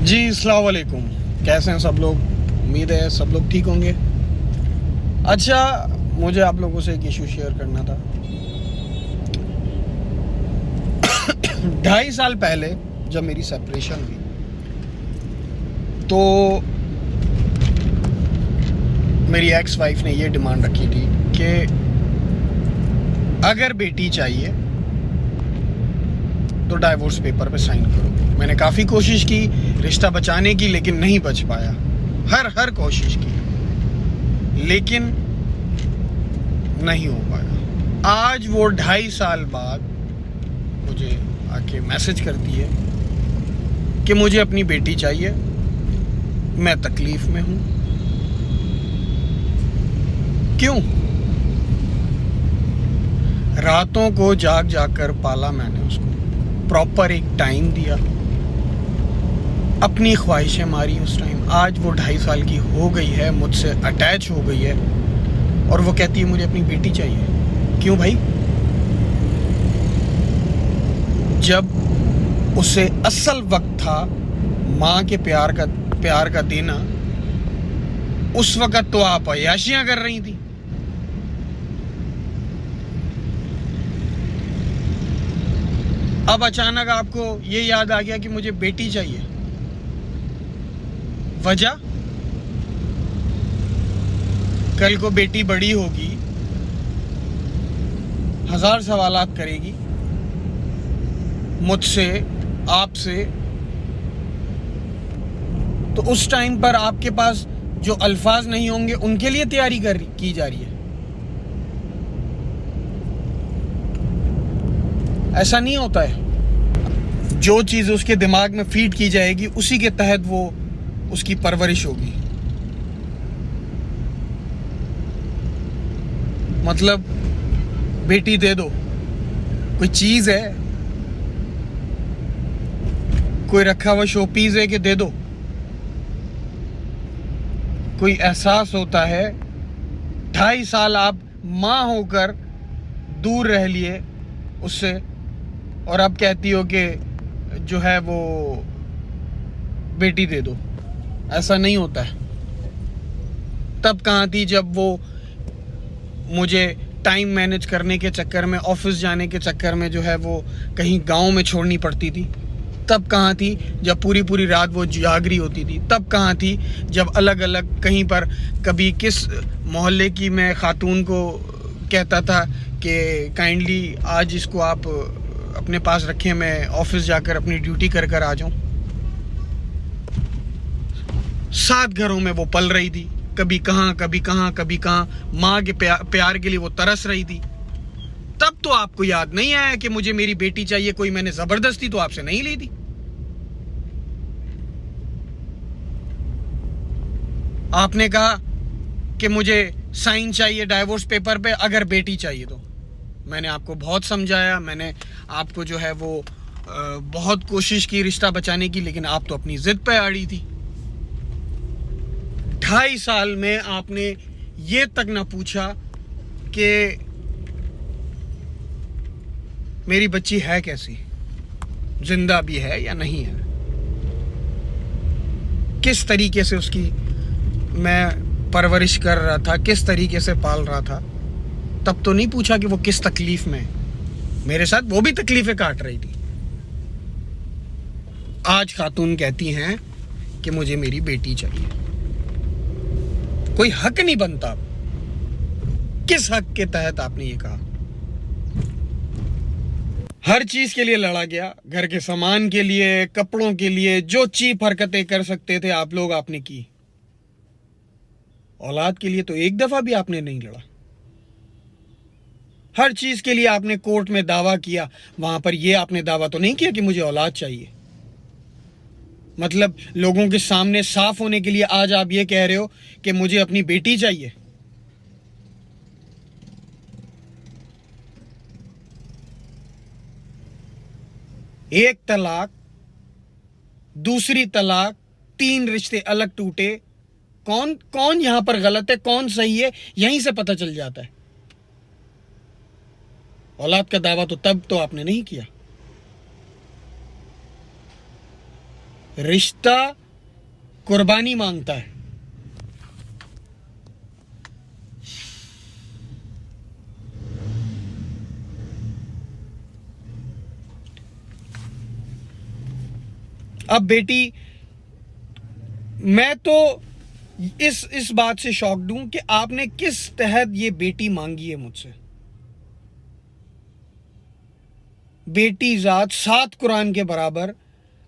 जी अस्सलाम वालेकुम। कैसे हैं सब लोग? उम्मीद है सब लोग ठीक होंगे। अच्छा, मुझे आप लोगों से एक इशू शेयर करना था। 2.5 साल पहले जब मेरी सेपरेशन हुई तो मेरी एक्स वाइफ ने ये डिमांड रखी थी कि अगर बेटी चाहिए तो डाइवोर्स पेपर पे साइन करो। मैंने काफ़ी कोशिश की रिश्ता बचाने की, लेकिन नहीं बच पाया। हर कोशिश की, लेकिन नहीं हो पाया। आज वो 2.5 साल बाद मुझे आके मैसेज करती है कि मुझे अपनी बेटी चाहिए, मैं तकलीफ में हूं। क्यों? रातों को जाग जाग कर पाला मैंने उसको, प्रॉपर एक टाइम दिया, अपनी ख्वाहिशें मारी उस टाइम। आज वो 2.5 साल की हो गई है, मुझसे अटैच हो गई है और वो कहती है मुझे अपनी बेटी चाहिए। क्यों भाई? जब उसे असल वक्त था माँ के प्यार का देना, उस वक्त तो आप अय्याशियां कर रही थी। अब अचानक आपको ये याद आ गया कि मुझे बेटी चाहिए। वजह? कल को बेटी बड़ी होगी, 1000 सवालात करेगी मुझसे, आपसे, तो उस टाइम पर आपके पास जो अल्फाज नहीं होंगे उनके लिए तैयारी की जा रही है। ऐसा नहीं होता है। जो चीज़ उसके दिमाग में फीड की जाएगी उसी के तहत वो उसकी परवरिश होगी। मतलब बेटी दे दो, कोई चीज़ है, कोई रखा हुआ शो पीस है कि दे दो? कोई एहसास होता है? 2.5 साल आप माँ होकर दूर रह लिए उससे, और अब कहती हो कि जो है वो बेटी दे दो। ऐसा नहीं होता है। तब कहाँ थी जब वो मुझे टाइम मैनेज करने के चक्कर में, ऑफिस जाने के चक्कर में जो है वो कहीं गांव में छोड़नी पड़ती थी? तब कहाँ थी जब पूरी पूरी रात वो जागरी होती थी? तब कहाँ थी जब अलग अलग कहीं पर, कभी किस मोहल्ले की मैं खातून को कहता था कि काइंडली आज इसको आप अपने पास रखें, मैं ऑफिस जाकर अपनी ड्यूटी कर कर आ जाऊं। 7 घरों में वो पल रही थी, कभी कहाँ कभी कहाँ कभी कहाँ। माँ के प्यार के लिए वो तरस रही थी। तब तो आपको याद नहीं आया कि मुझे मेरी बेटी चाहिए, कोई मैंने जबरदस्ती तो आपसे नहीं ली थी। आपने कहा कि मुझे साइन चाहिए डाइवोर्स पेपर पे अगर बेटी चाहिए तो। मैंने आपको बहुत समझाया, मैंने आपको जो है वो बहुत कोशिश की रिश्ता बचाने की, लेकिन आप तो अपनी जिद पे अड़ी थी। 2.5 साल में आपने ये तक ना पूछा कि मेरी बच्ची है कैसी, जिंदा भी है या नहीं है, किस तरीके से उसकी मैं परवरिश कर रहा था, किस तरीके से पाल रहा था। तब तो नहीं पूछा कि वो किस तकलीफ में है। मेरे साथ वो भी तकलीफें काट रही थी। आज खातून कहती हैं कि मुझे मेरी बेटी चाहिए। कोई हक नहीं बनता। किस हक के तहत आपने ये कहा? हर चीज के लिए लड़ा गया, घर के सामान के लिए, कपड़ों के लिए, जो चीप हरकतें कर सकते थे आप लोग आपने की। औलाद के लिए तो एक दफा भी आपने नहीं लड़ा। हर चीज के लिए आपने कोर्ट में दावा किया, वहां पर यह आपने दावा तो नहीं किया कि मुझे औलाद चाहिए। मतलब लोगों के सामने साफ होने के लिए आज आप ये कह रहे हो कि मुझे अपनी बेटी चाहिए। एक तलाक, दूसरी तलाक, 3 रिश्ते अलग टूटे। कौन कौन यहां पर गलत है, कौन सही है, यहीं से पता चल जाता है। औलाद का दावा तो तब तो आपने नहीं किया। रिश्ता कुर्बानी मांगता है। अब बेटी, मैं तो इस बात से शॉक्ड हूं कि आपने किस तहत ये बेटी मांगी है मुझसे। बेटी जात 7 कुरान के बराबर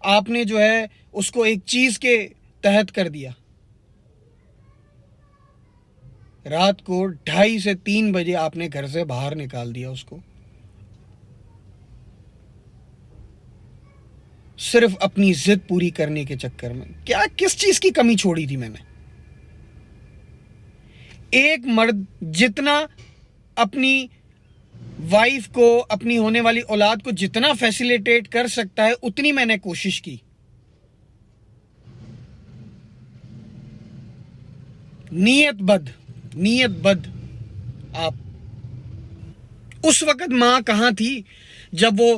आपने जो है उसको एक चीज के तहत कर दिया। रात को 2:30 से 3 बजे आपने घर से बाहर निकाल दिया उसको, सिर्फ अपनी जिद पूरी करने के चक्कर में। क्या किस चीज की कमी छोड़ी थी मैंने? एक मर्द जितना अपनी वाइफ को, अपनी होने वाली औलाद को जितना फैसिलिटेट कर सकता है, उतनी मैंने कोशिश की। नीयत बद आप। उस वक्त मां कहां थी जब वो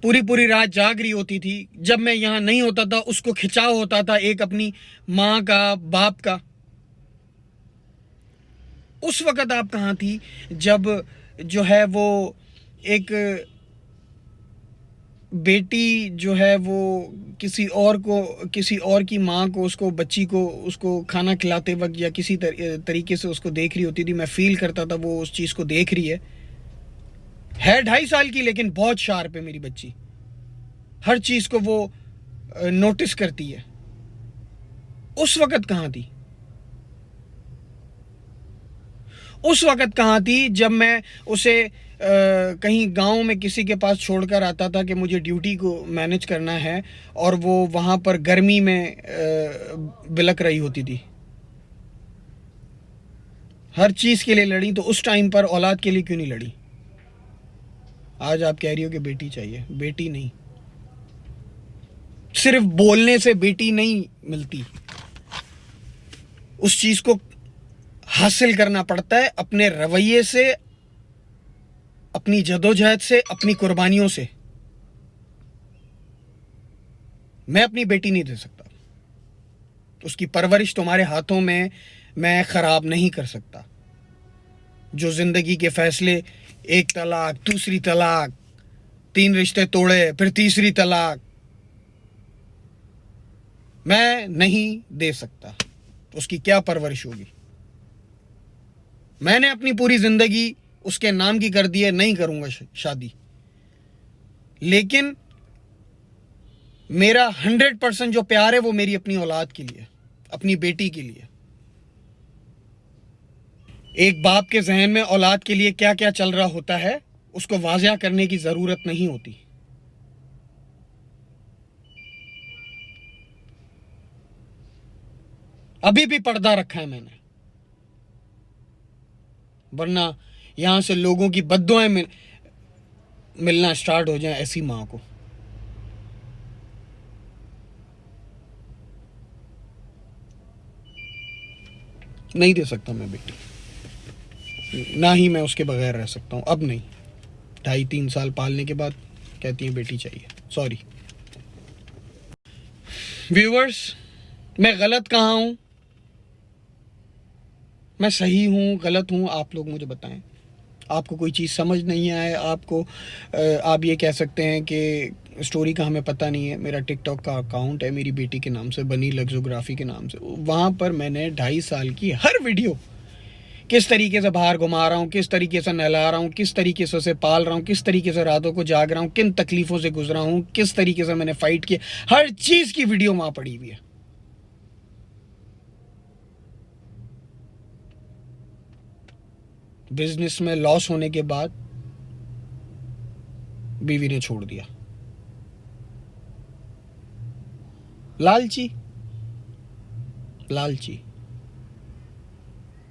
पूरी पूरी रात जाग रही होती थी? जब मैं यहां नहीं होता था, उसको खिंचाव होता था एक अपनी मां का, बाप का। उस वक्त आप कहां थी जब जो है वो एक बेटी जो है वो किसी और की माँ को, उसको बच्ची को, उसको खाना खिलाते वक्त या किसी तरीके से उसको देख रही होती थी। मैं फील करता था वो उस चीज़ को देख रही है 2.5 साल की, लेकिन बहुत शार्प है मेरी बच्ची। हर चीज़ को वो नोटिस करती है। उस वक्त कहाँ थी? उस वक्त कहाँ थी जब मैं उसे कहीं गांव में किसी के पास छोड़कर आता था कि मुझे ड्यूटी को मैनेज करना है, और वो वहाँ पर गर्मी में बिलक रही होती थी। हर चीज़ के लिए लड़ी, तो उस टाइम पर औलाद के लिए क्यों नहीं लड़ी? आज आप कह रही हो कि बेटी चाहिए। बेटी नहीं, सिर्फ बोलने से बेटी नहीं मिलती। उस चीज़ को हासिल करना पड़ता है अपने रवैये से, अपनी जदोजहद से, अपनी कुर्बानियों से। मैं अपनी बेटी नहीं दे सकता, उसकी परवरिश तुम्हारे हाथों में मैं खराब नहीं कर सकता। जो जिंदगी के फैसले, 1 तलाक, दूसरी तलाक, 3 रिश्ते तोड़े, फिर तीसरी तलाक, मैं नहीं दे सकता। उसकी क्या परवरिश होगी? मैंने अपनी पूरी जिंदगी उसके नाम की कर दी है, नहीं करूंगा शादी। लेकिन मेरा 100% जो प्यार है वो मेरी अपनी औलाद के लिए, अपनी बेटी के लिए। एक बाप के जहन में औलाद के लिए क्या क्या चल रहा होता है, उसको वाज़िया करने की जरूरत नहीं होती। अभी भी पर्दा रखा है मैंने, वरना यहां से लोगों की बद्दुआएं मिलना स्टार्ट हो जाए ऐसी मां को। नहीं दे सकता मैं बेटी, ना ही मैं उसके बगैर रह सकता हूं। अब नहीं, 2.5-3 साल पालने के बाद कहती है बेटी चाहिए। सॉरी व्यूअर्स, मैं गलत कहाँ हूं, मैं सही हूं, गलत हूं, आप लोग मुझे बताएं। आपको कोई चीज़ समझ नहीं आए, आपको आप ये कह सकते हैं कि स्टोरी का हमें पता नहीं है। मेरा टिकटॉक का अकाउंट है मेरी बेटी के नाम से, बनी लग्जोग्राफी के नाम से। वहाँ पर मैंने 2.5 साल की हर वीडियो, किस तरीके से बाहर घुमा रहा हूँ, किस तरीके से नहला रहा हूँ, किस तरीके से उसे पाल रहा हूँ, किस तरीके से रातों को जाग रहा हूँ, किन तकलीफ़ों से गुजरा हूँ, किस तरीके से मैंने फ़ाइट किया, हर चीज़ की वीडियो वहाँ पड़ी हुई है। बिजनेस में लॉस होने के बाद बीवी ने छोड़ दिया। लालची,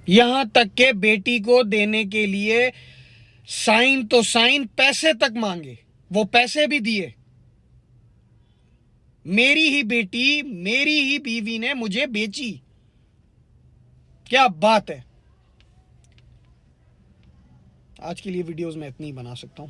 यहां तक के बेटी को देने के लिए साइन तो साइन, पैसे तक मांगे, वो पैसे भी दिए। मेरी ही बेटी, मेरी ही बीवी ने मुझे बेची। क्या बात है। आज के लिए वीडियोस में इतनी ही बना सकता हूं।